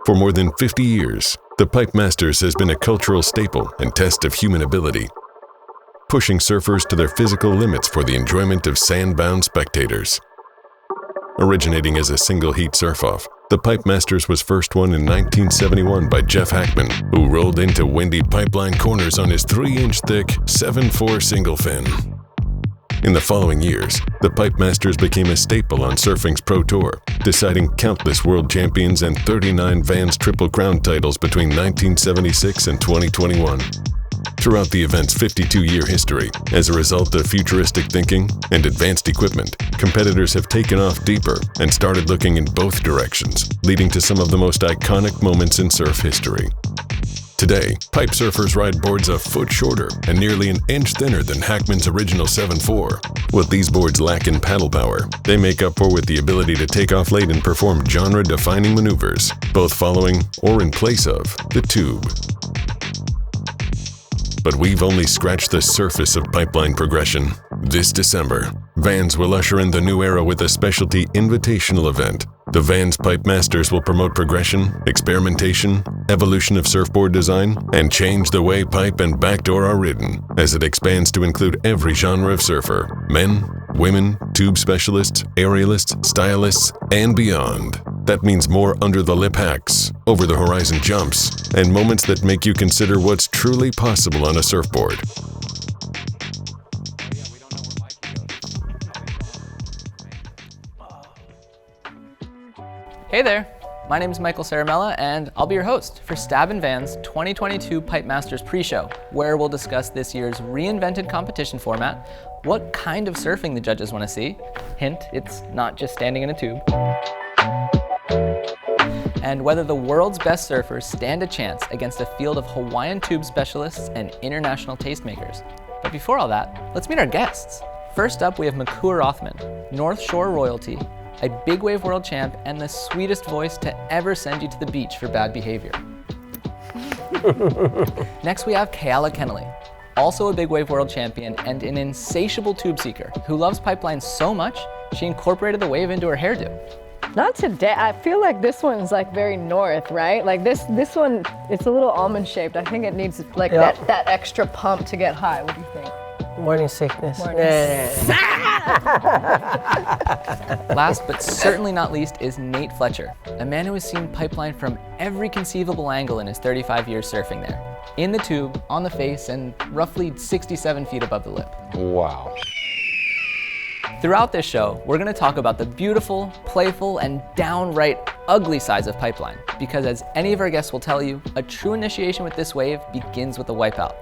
For more than 50 years, the Pipe Masters has been a cultural staple and test of human ability, pushing surfers to their physical limits for the enjoyment of sand-bound spectators. Originating as a single-heat surf-off, the Pipe Masters was first won in 1971 by Jeff Hackman, who rolled into windy pipeline corners on his 3-inch thick 7.4 single fin. In the following years, the Pipe Masters became a staple on surfing's Pro Tour, deciding countless world champions and 39 VANS Triple Crown titles between 1976 and 2021. Throughout the event's 52-year history, as a result of futuristic thinking and advanced equipment, competitors have taken off deeper and started looking in both directions, leading to some of the most iconic moments in surf history. Today, pipe surfers ride boards a foot shorter and nearly an inch thinner than Hackman's original 7.4. What these boards lack in paddle power, they make up for with the ability to take off late and perform genre-defining maneuvers, both following or in place of the tube. But we've only scratched the surface of pipeline progression. This December, VANS will usher in the new era with a specialty invitational event. The VANS Pipe Masters will promote progression, experimentation, evolution of surfboard design, and change the way pipe and backdoor are ridden, as it expands to include every genre of surfer: men, women, tube specialists, aerialists, stylists, and beyond. That means more under-the-lip hacks, over-the-horizon jumps, and moments that make you consider what's truly possible on a surfboard. Hey there, my name is Michael Saramella, and I'll be your host for Stab and VANS 2022 Pipe Masters pre-show, where we'll discuss this year's reinvented competition format, what kind of surfing the judges want to see, hint, it's not just standing in a tube, and whether the world's best surfers stand a chance against a field of Hawaiian tube specialists and international tastemakers. But before all that, let's meet our guests. First up, we have Makua Rothman, North Shore royalty, a big wave world champ, and the sweetest voice to ever send you to the beach for bad behavior. Next we have Keala Kennelly, also a big wave world champion and an insatiable tube seeker who loves pipelines so much she incorporated the wave into her hairdo. Not today. I feel like this one's like very north, right? Like this one, it's a little almond shaped. I think it needs like that extra pump to get high. What do you think? Morning sickness. Last but certainly not least is Nate Fletcher, a man who has seen pipeline from every conceivable angle in his 35 years surfing there. In the tube, on the face, and roughly 67 feet above the lip. Wow. Throughout this show, we're going to talk about the beautiful, playful, and downright ugly sides of pipeline, because as any of our guests will tell you, a true initiation with this wave begins with a wipeout.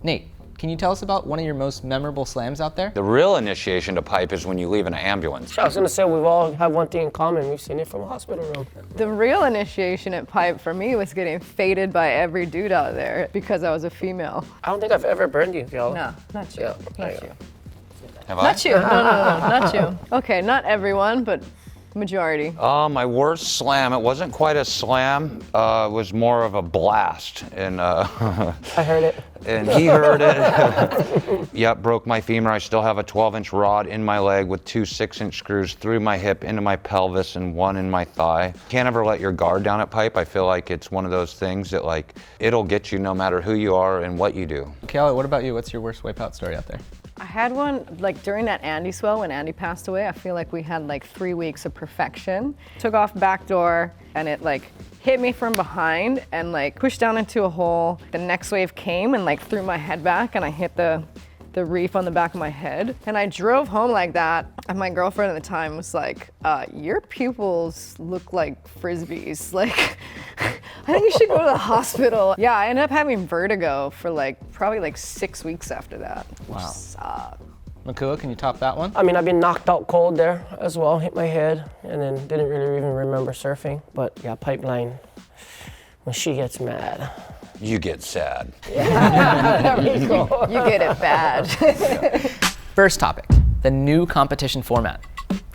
Nate, can you tell us about one of your most memorable slams out there? The real initiation to pipe is when you leave in an ambulance. I was gonna say we've all had one thing in common. We've seen it from a hospital room. The real initiation at pipe for me was getting faded by every dude out there because I was a female. I don't think I've ever burned you, y'all. No, not you. Not you. Have I? Not you. No, not you. Okay, not everyone, but majority. My worst slam, it wasn't quite a slam, it was more of a blast. And I heard it. And he heard it. Yep, broke my femur. I still have a 12-inch rod in my leg with 2 6-inch screws through my hip, into my pelvis, and 1 in my thigh. Can't ever let your guard down at pipe. I feel like it's one of those things that like, it'll get you no matter who you are and what you do. Keala, what about you? What's your worst wipeout story out there? I had one like during that Andy swell when Andy passed away. I feel like we had like 3 weeks of perfection. Took off back door and it like hit me from behind and like pushed down into a hole. The next wave came and like threw my head back and I hit the reef on the back of my head. And I drove home like that. And my girlfriend at the time was like, your pupils look like Frisbees. Like, I think you should go to the hospital. Yeah, I ended up having vertigo for like, probably like 6 weeks after that. Wow. Makua, can you top that one? I mean, I've been knocked out cold there as well, hit my head, and then didn't really even remember surfing. But yeah, pipeline, when she gets mad. You get sad. Yeah. You get it bad. First topic, the new competition format.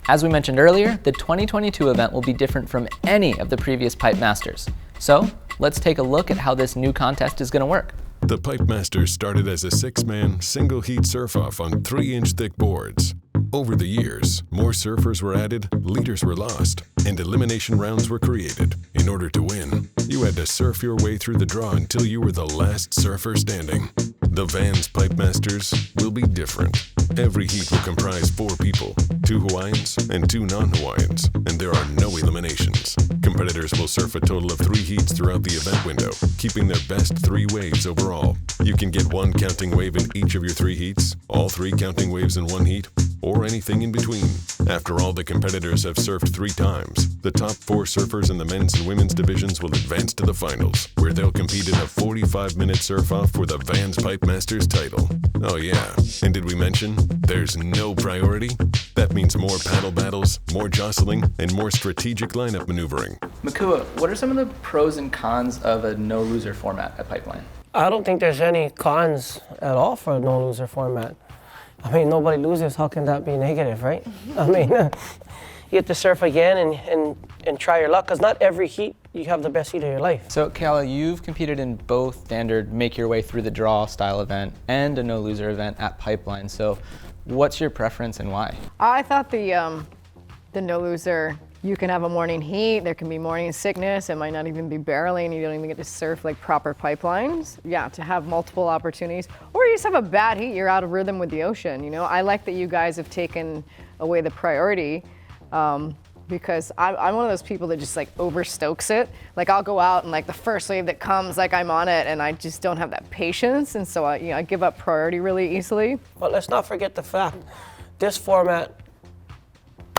As we mentioned earlier, the 2022 event will be different from any of the previous Pipe Masters. So let's take a look at how this new contest is going to work. The Pipe Masters started as a 6-man, single-heat surf-off on 3-inch thick boards. Over the years, more surfers were added, leaders were lost, and elimination rounds were created. In order to win, you had to surf your way through the draw until you were the last surfer standing. The VANS Pipe Masters will be different. Every heat will comprise 4 people, 2 Hawaiians and 2 non-Hawaiians, and there are no eliminations. Competitors will surf a total of 3 heats throughout the event window, keeping their best 3 waves overall. You can get 1 counting wave in each of your 3 heats, all 3 counting waves in 1 heat, or anything in between. After all the competitors have surfed 3 times, the top 4 surfers in the men's and women's divisions will advance to the finals, where they'll compete in a 45-minute surf-off for the VANS Pipe Masters title. Oh yeah, and did we mention there's no priority? That means more paddle battles, more jostling, and more strategic lineup maneuvering. Makua, what are some of the pros and cons of a no-loser format at Pipeline? I don't think there's any cons at all for a no-loser format. I mean, nobody loses. How can that be negative, right? I mean, you get to surf again and try your luck, because not every heat you have the best heat of your life. So, Keala, you've competed in both standard make-your-way-through-the-draw style event and a no-loser event at Pipeline. So, what's your preference and why? I thought the no-loser, you can have a morning heat, there can be morning sickness, it might not even be barreling, you don't even get to surf like proper pipelines. Yeah, to have multiple opportunities. Or you just have a bad heat, you're out of rhythm with the ocean, you know? I like that you guys have taken away the priority, because I'm one of those people that just like overstokes it. Like I'll go out and like the first wave that comes, like I'm on it, and I just don't have that patience, and so I give up priority really easily. But let's not forget the fact, this format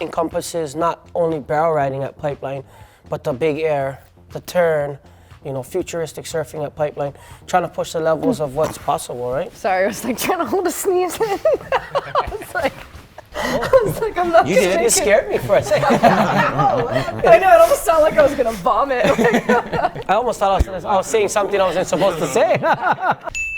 encompasses not only barrel riding at Pipeline, but the big air, the turn, you know, futuristic surfing at Pipeline, trying to push the levels of what's possible, right? Sorry, I was like trying to hold a sneeze in. I was like, I'm not You did, it scared me for a second. I know, it almost sounded like I was gonna vomit. I almost thought I was saying something I wasn't supposed to say.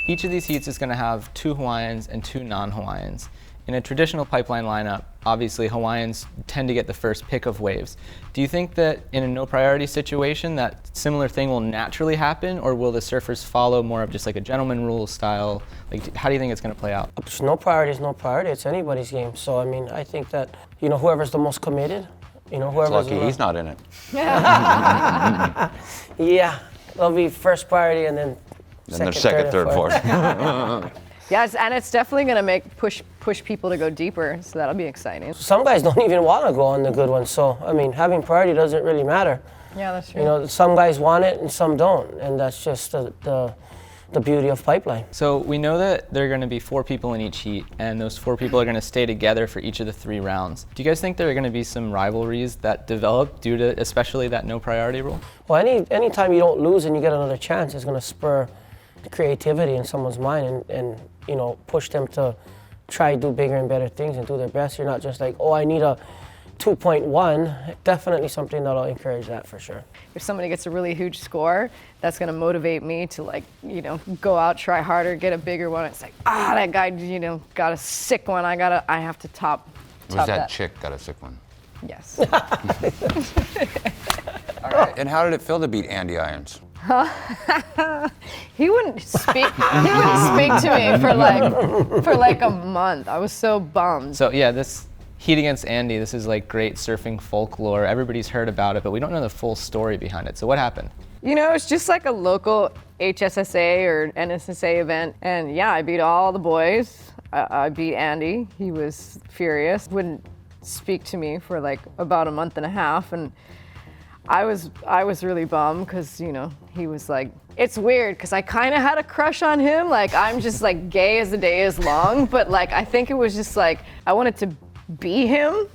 Each of these heats is going to have 2 Hawaiians and 2 non-Hawaiians. In a traditional Pipeline lineup, obviously Hawaiians tend to get the first pick of waves. Do you think that in a no priority situation that similar thing will naturally happen, or will the surfers follow more of just like a gentleman rule style? Like, how do you think it's going to play out? No priority is no priority. It's anybody's game. So I mean, I think that, you know, whoever's the most committed, you know, whoever's Lucky he's not in it. Yeah, it'll be first priority and then Then second, third, fourth. Yes, and it's definitely gonna push people to go deeper, so that'll be exciting. Some guys don't even want to go on the good ones, so I mean, having priority doesn't really matter. Yeah, that's true. You know, some guys want it and some don't, and that's just the beauty of Pipeline. So we know that there are going to be 4 people in each heat, and those 4 people are going to stay together for each of the 3 rounds. Do you guys think there are going to be some rivalries that develop due to especially that no priority rule? Well, any time you don't lose and you get another chance, it's going to spur creativity in someone's mind and you know, push them to try to do bigger and better things and do their best. You're not just like, oh, I need a 2.1. Definitely something that'll encourage that for sure. If somebody gets a really huge score, that's gonna motivate me to like, you know, go out, try harder, get a bigger one. It's like, that guy, you know, got a sick one. I have to top that chick got a sick one? Yes. All right. And how did it feel to beat Andy Irons? He wouldn't speak to me for like a month. I was so bummed. So yeah, this heat against Andy, this is like great surfing folklore. Everybody's heard about it, but we don't know the full story behind it. So what happened? You know, it's just like a local HSSA or NSSA event. And yeah, I beat all the boys. I beat Andy. He was furious. Wouldn't speak to me for like about a month and a half. And I was really bummed because, you know, he was like, it's weird because I kind of had a crush on him. Like, I'm just like gay as the day is long. But like, I think it was just like, I wanted to be him.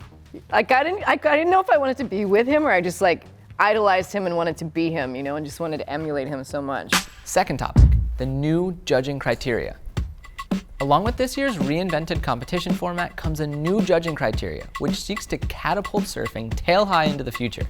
Like, I didn't know if I wanted to be with him or I just like idolized him and wanted to be him, you know, and just wanted to emulate him so much. Second topic, the new judging criteria. Along with this year's reinvented competition format comes a new judging criteria, which seeks to catapult surfing tail high into the future.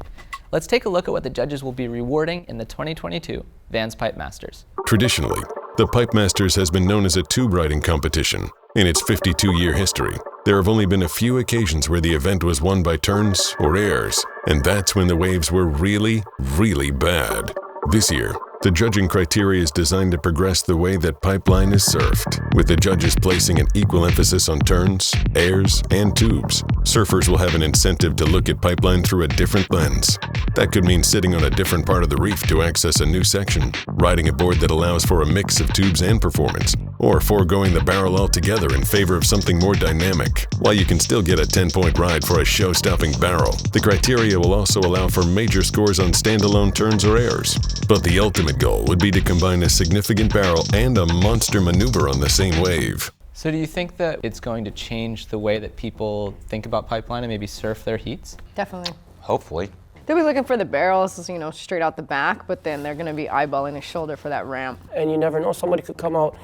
Let's take a look at what the judges will be rewarding in the 2022 VANS Pipe Masters. Traditionally, the Pipe Masters has been known as a tube riding competition. In its 52-year history, there have only been a few occasions where the event was won by turns or airs, and that's when the waves were really, really bad. This year, The judging criteria is designed to progress the way that pipeline is surfed, with the judges placing an equal emphasis on turns, airs, and tubes. Surfers will have an incentive to look at pipeline through a different lens. That could mean sitting on a different part of the reef to access a new section, riding a board that allows for a mix of tubes and performance, or foregoing the barrel altogether in favor of something more dynamic. While you can still get a 10-point ride for a show-stopping barrel, the criteria will also allow for major scores on standalone turns or airs. But the ultimate goal would be to combine a significant barrel and a monster maneuver on the same wave. So do you think that it's going to change the way that people think about pipeline and maybe surf their heats? Definitely. Hopefully. They'll be looking for the barrels, you know, straight out the back, but then they're going to be eyeballing his shoulder for that ramp. And you never know, somebody could come out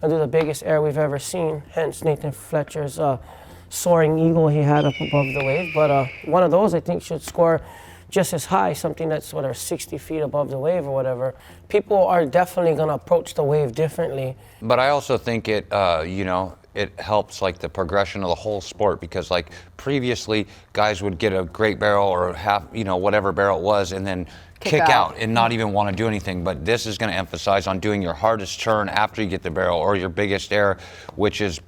and do the biggest air we've ever seen, hence Nathan Fletcher's soaring eagle he had up above the wave. But one of those I think should score just as high, something that's 60 feet above the wave or whatever. People are definitely going to approach the wave differently. But I also think it, it helps like the progression of the whole sport, because like previously guys would get a great barrel or half, whatever barrel it was, and then kick out and not even want to do anything. But this is going to emphasize on doing your hardest turn after you get the barrel or your biggest air, which is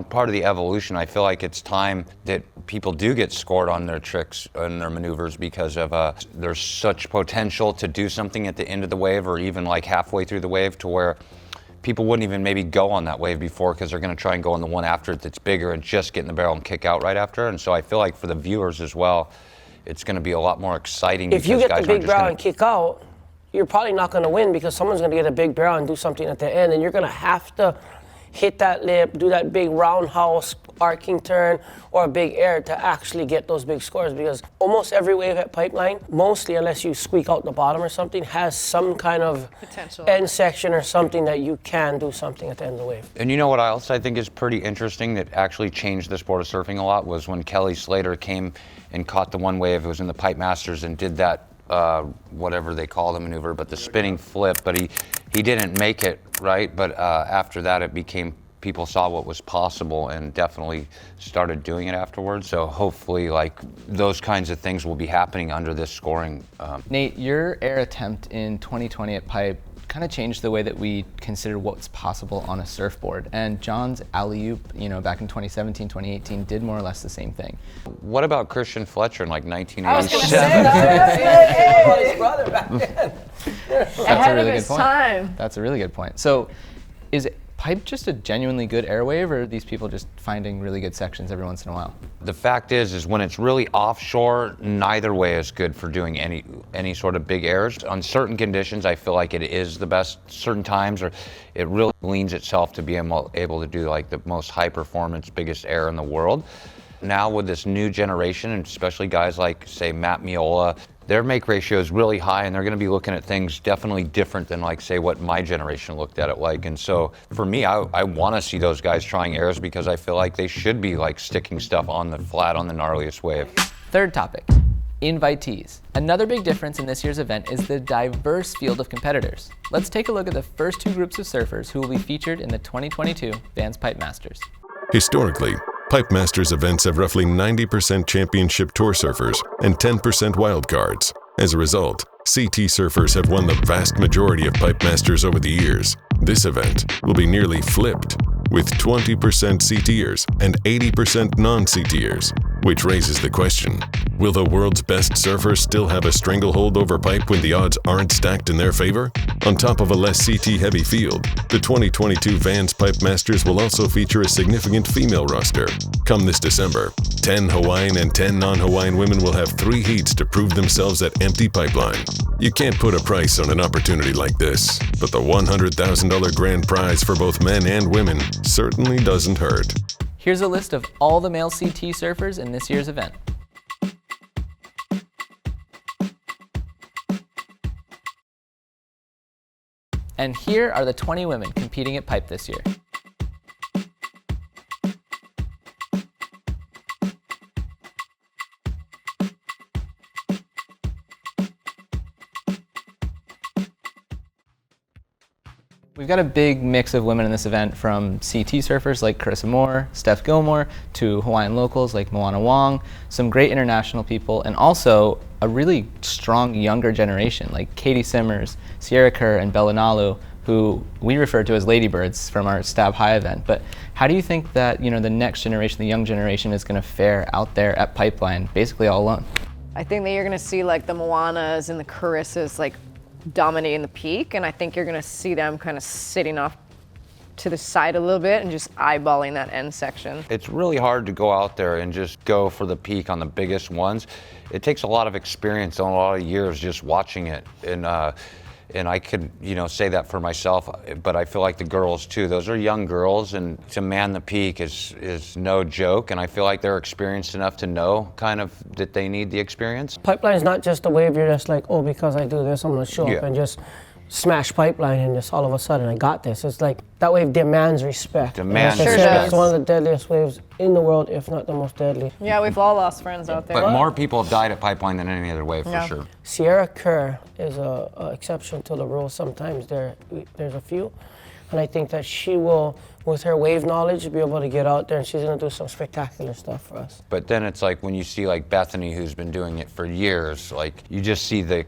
part of the evolution. I feel like it's time that people do get scored on their tricks and their maneuvers, because of there's such potential to do something at the end of the wave or even like halfway through the wave, to where people wouldn't even maybe go on that wave before, because they're going to try and go on the one after it that's bigger and just get in the barrel and kick out right after. And so I feel like for the viewers as well, it's going to be a lot more exciting. If you get the big barrel and kick out, you're probably not going to win, because someone's going to get a big barrel and do something at the end, and you're going to have to hit that lip, do that big roundhouse arcing turn or a big air to actually get those big scores, because almost every wave at Pipeline, mostly unless you squeak out the bottom or something, has some kind of potential end section or something that you can do something at the end of the wave. And you know what else I think is pretty interesting that actually changed the sport of surfing a lot was when Kelly Slater came and caught the one wave. It was in the Pipe Masters and did that whatever they call the maneuver, but the spinning flip, but he didn't make it, right? But after that, it became, people saw what was possible and definitely started doing it afterwards. So hopefully like those kinds of things will be happening under this scoring. Nate, your air attempt in 2020 at Pipe kind of changed the way that we consider what's possible on a surfboard. And John's alley-oop, back in 2017, 2018, did more or less the same thing. What about Christian Fletcher in like 1987? I was going to say that. His brother back then. That's Ahead a really of good his point. time. That's a really good point. So is Pipe just a genuinely good airwave, or are these people just finding really good sections every once in a while? The fact is when it's really offshore, neither way is good for doing any sort of big airs. On certain conditions, I feel like it is the best. Certain times, or it really leans itself to be able to do like the most high performance, biggest air in the world. Now with this new generation, and especially guys like, say, Matt Miola, their make ratio is really high, and they're going to be looking at things definitely different than, like, say, what my generation looked at it like. And so for me, I want to see those guys trying airs, because I feel like they should be like sticking stuff on the flat on the gnarliest wave. Third topic, invitees. Another big difference in this year's event is the diverse field of competitors. Let's take a look at the first two groups of surfers who will be featured in the 2022 VANS Pipe Masters. Historically, Pipe Masters events have roughly 90% championship tour surfers and 10% wildcards. As a result, CT surfers have won the vast majority of Pipe Masters over the years. This event will be nearly flipped, with 20% CTers and 80% non-CTers, which raises the question, will the world's best surfers still have a stranglehold over Pipe when the odds aren't stacked in their favor? On top of a less CT-heavy field, the 2022 VANS Pipe Masters will also feature a significant female roster. Come this December, 10 Hawaiian and 10 non-Hawaiian women will have 3 heats to prove themselves at empty pipeline. You can't put a price on an opportunity like this, but the $100,000 grand prize for both men and women certainly doesn't hurt. Here's a list of all the male CT surfers in this year's event. And here are the 20 women competing at Pipe this year. We've got a big mix of women in this event, from CT surfers like Carissa Moore, Steph Gilmore, to Hawaiian locals like Moana Wong, some great international people, and also a really strong younger generation, like Katie Simmers, Sierra Kerr, and Belanalu, who we refer to as ladybirds from our Stab High event. But how do you think that, you know, the next generation, the young generation, is going to fare out there at Pipeline, basically all alone? I think that you're gonna see like the Moanas and the Carissas like dominating the peak, and I think you're gonna see them kind of sitting off to the side a little bit and just eyeballing that end section. It's really hard to go out there and just go for the peak on the biggest ones. It takes a lot of experience and a lot of years just watching it. And I could, you know, say that for myself, but I feel like the girls too. Those are young girls, and to man the peak is no joke. And I feel like they're experienced enough to know kind of that they need the experience. Pipeline is not just a wave you're just like, oh, because I do this, I'm gonna show up and just smash Pipeline and just all of a sudden I got this. It's like that wave demands respect. Demands Sure respect. does. It's one of the deadliest waves in the world, if not the most deadly. Yeah, we've all lost friends out there. But more people have died at Pipeline than any other wave, for Yeah. sure. Sierra Kerr is a exception to the rule. Sometimes there's a few, and I think that she will, with her wave knowledge, be able to get out there and she's gonna do some spectacular stuff for us. But then it's like when you see like Bethany, who's been doing it for years, like you just see the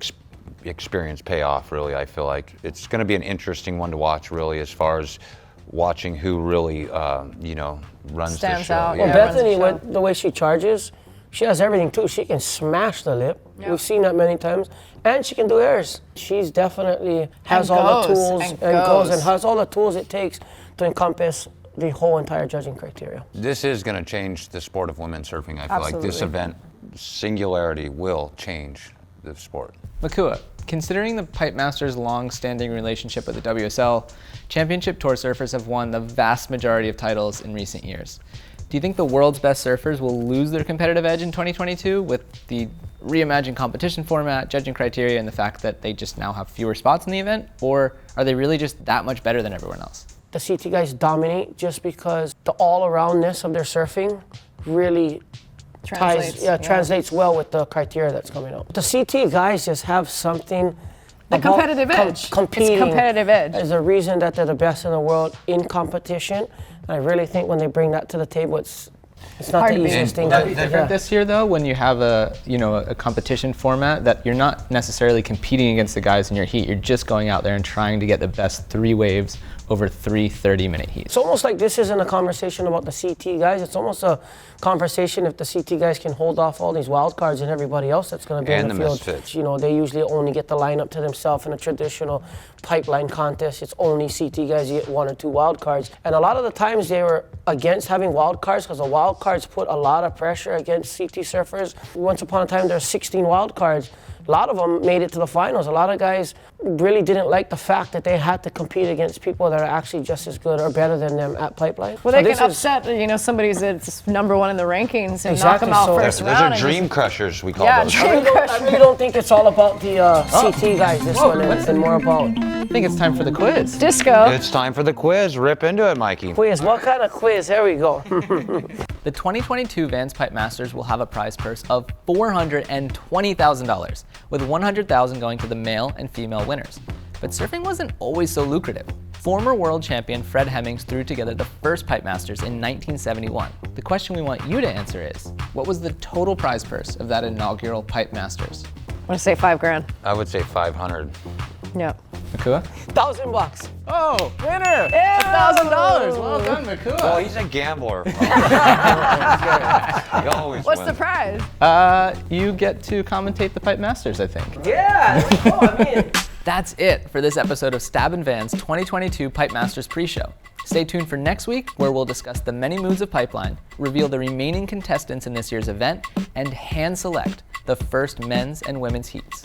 experience pay off, really. I feel like it's going to be an interesting one to watch, really, as far as watching who really, you know, runs the Stands show. out, Well, Yeah. Bethany, runs the show. with the way she charges, she has everything too. She can smash the lip. Yeah. We've seen that many times. And she can do airs. She's definitely has all the goes, tools and goes goes. and has all the tools it takes to encompass the whole entire judging criteria. This is going to change the sport of women's surfing. I feel like this Absolutely. event, singularity, will change the sport. Makua, considering the Pipe Masters' long-standing relationship with the WSL, Championship Tour surfers have won the vast majority of titles in recent years. Do you think the world's best surfers will lose their competitive edge in 2022 with the reimagined competition format, judging criteria, and the fact that they just now have fewer spots in the event? Or are they really just that much better than everyone else? The CT guys dominate just because the all-aroundness of their surfing really translates well with the criteria that's coming out. The CT guys just have something. The competitive edge. Competing It's competitive edge. is the reason that they're the best in the world in competition. And I really think when they bring that to the table, it's not Hard the to beat. easiest thing. Will that be to- different yeah. this year, though, when you have a competition format that you're not necessarily competing against the guys in your heat? You're just going out there and trying to get the best 3 waves over 3 30-minute heats. It's almost like this isn't a conversation about the CT guys. It's almost a conversation if the CT guys can hold off all these wild cards and everybody else that's going to be And in the the field. misfits. You know, they usually only get the lineup to themselves in a traditional pipeline contest. It's only CT guys, you get 1 or 2 wild cards. And a lot of the times they were against having wild cards because the wild cards put a lot of pressure against CT surfers. Once upon a time, there were 16 wild cards. A lot of them made it to the finals. A lot of guys really didn't like the fact that they had to compete against people that are actually just as good or better than them at Pipeline. Well, So they this can is- upset, somebody that's #1 in the rankings and Exactly, knock them out so first Those round. are and dream just- crushers, we call Yeah, those. dream I really don't think it's all about the CT guys this one, and more about I think it's time for the quiz. Disco. It's time for the quiz. Rip into it, Mikey. quiz. What kind of quiz? Here we go. The 2022 VANS Pipe Masters will have a prize purse of $420,000, with $100,000 going to the male and female winners. But surfing wasn't always so lucrative. Former world champion Fred Hemmings threw together the first Pipe Masters in 1971. The question we want you to answer is, what was the total prize purse of that inaugural Pipe Masters? I'm gonna say $5,000. I would say 500. Yep. Makua? $1,000. Oh, winner! $1,000! Well done, Makua. Well, he's a gambler. He always What's the wins. prize? You get to commentate the Pipe Masters, I think. Yeah. There we go. I mean. That's it for this episode of Stab and Van's 2022 Pipe Masters pre-show. Stay tuned for next week, where we'll discuss the many moves of Pipeline, reveal the remaining contestants in this year's event, and hand select the first men's and women's heats.